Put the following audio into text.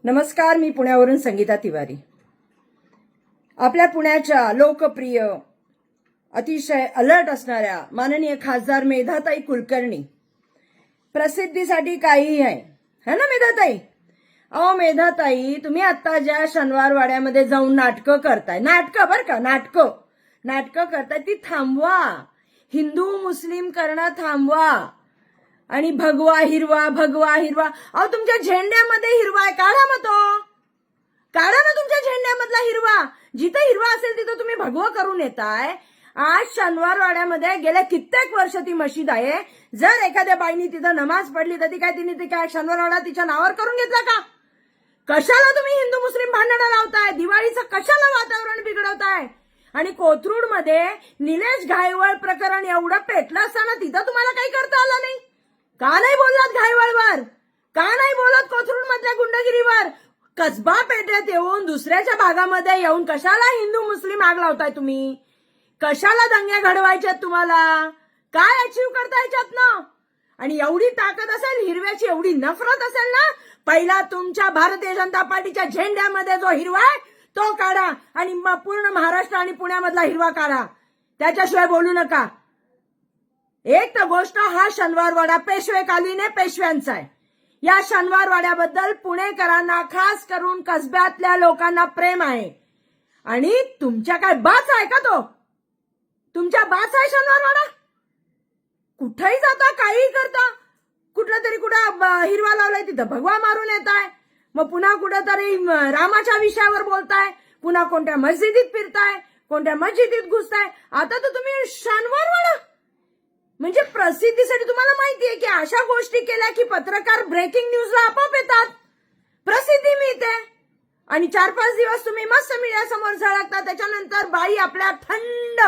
नमस्कार, मी पुण्यावरून संगीता तिवारी. आपल्या पुण्याच्या लोकप्रिय अतिशय अलर्ट असणाऱ्या माननीय खासदार मेधाताई कुलकर्णी प्रसिद्धीसाठी काहीही आहे, है ना मेधाताई? अहो मेधाताई, तुम्ही आता ज्या शनिवार वाड्यामध्ये जाऊन नाटकं करताय, नाटकं बरं का, नाटकं करताय ती थांबवा. हिंदू मुस्लिम करणं थांबवा. आणि भगवा हिरवा अहो तुमच्या झेंड्यामध्ये हिरवा आहे, काढा मग तो, काढा ना तुमच्या झेंड्यामधला हिरवा. जिथे हिरवा असेल तिथं तुम्ही भगवा करून येताय. आज शनिवार वाड्यामध्ये गेल्या कित्येक वर्ष ती मशीद आहे. जर एखाद्या बाईनी तिथं नमाज पडली तर तिने काय शनिवार वाडा तिच्या नावावर करून घेतला का? कशाला तुम्ही हिंदू मुस्लिम भांडणं लावताय? दिवाळीचं कशाला वातावरण बिघडवताय? आणि कोथरूडमध्ये निलेश घायवळ प्रकरण एवढं पेटलं असताना तिथं तुम्हाला काही करता आलं नाही का? नाही बोललात घायवळवर? का नाही बोलत कोथरूड मधल्या गुंडगिरीवर? कसबा पेठेत येऊन दुसऱ्याच्या भागामध्ये येऊन कशाला हिंदू मुस्लिम आग लावताय तुम्ही? कशाला दंगे घडवायचे तुम्हाला? काय अचीव्ह करता याच्यातनं? आणि एवढी ताकद असेल, हिरव्याची एवढी नफरत असेल ना, पहिला तुमच्या भारतीय जनता पार्टीच्या झेंड्यामध्ये जो हिरवा आहे तो काढा आणि पूर्ण महाराष्ट्र आणि पुण्यामधला हिरवा काढा. त्याच्याशिवाय बोलू नका. एक तर गोष्ट, हा शनिवार वाडा पेशवेकालीन पेशव्यांचा आहे. या शनिवार वाड्याबद्दल पुणेकरांना, खास करून कसब्यातल्या लोकांना प्रेम आहे. आणि तुमच्या काय बाच आहे का तो? तुमच्या बाच आहे शनिवार वाडा? कुठेही जाता, काहीही करता, कुठं हिरवा लावलाय तिथं भगवा मारून येताय. मग पुन्हा कुठंतरी रामाच्या विषयावर बोलताय, पुन्हा कोणत्या मस्जिदीत फिरताय, कोणत्या मस्जिदीत घुसताय. आता तर तुम्ही शनिवार वाडा म्हणजे प्रसिद्धीसाठी. तुम्हाला माहितीये की अशा गोष्टी केल्या की पत्रकार ब्रेकिंग न्यूजला आपोआप येतात, प्रसिद्धी मिळते. आणि 4-5 दिवस तुम्ही मस्त मीडियासमोर झळकता. त्याच्यानंतर बाई आपल्या थंड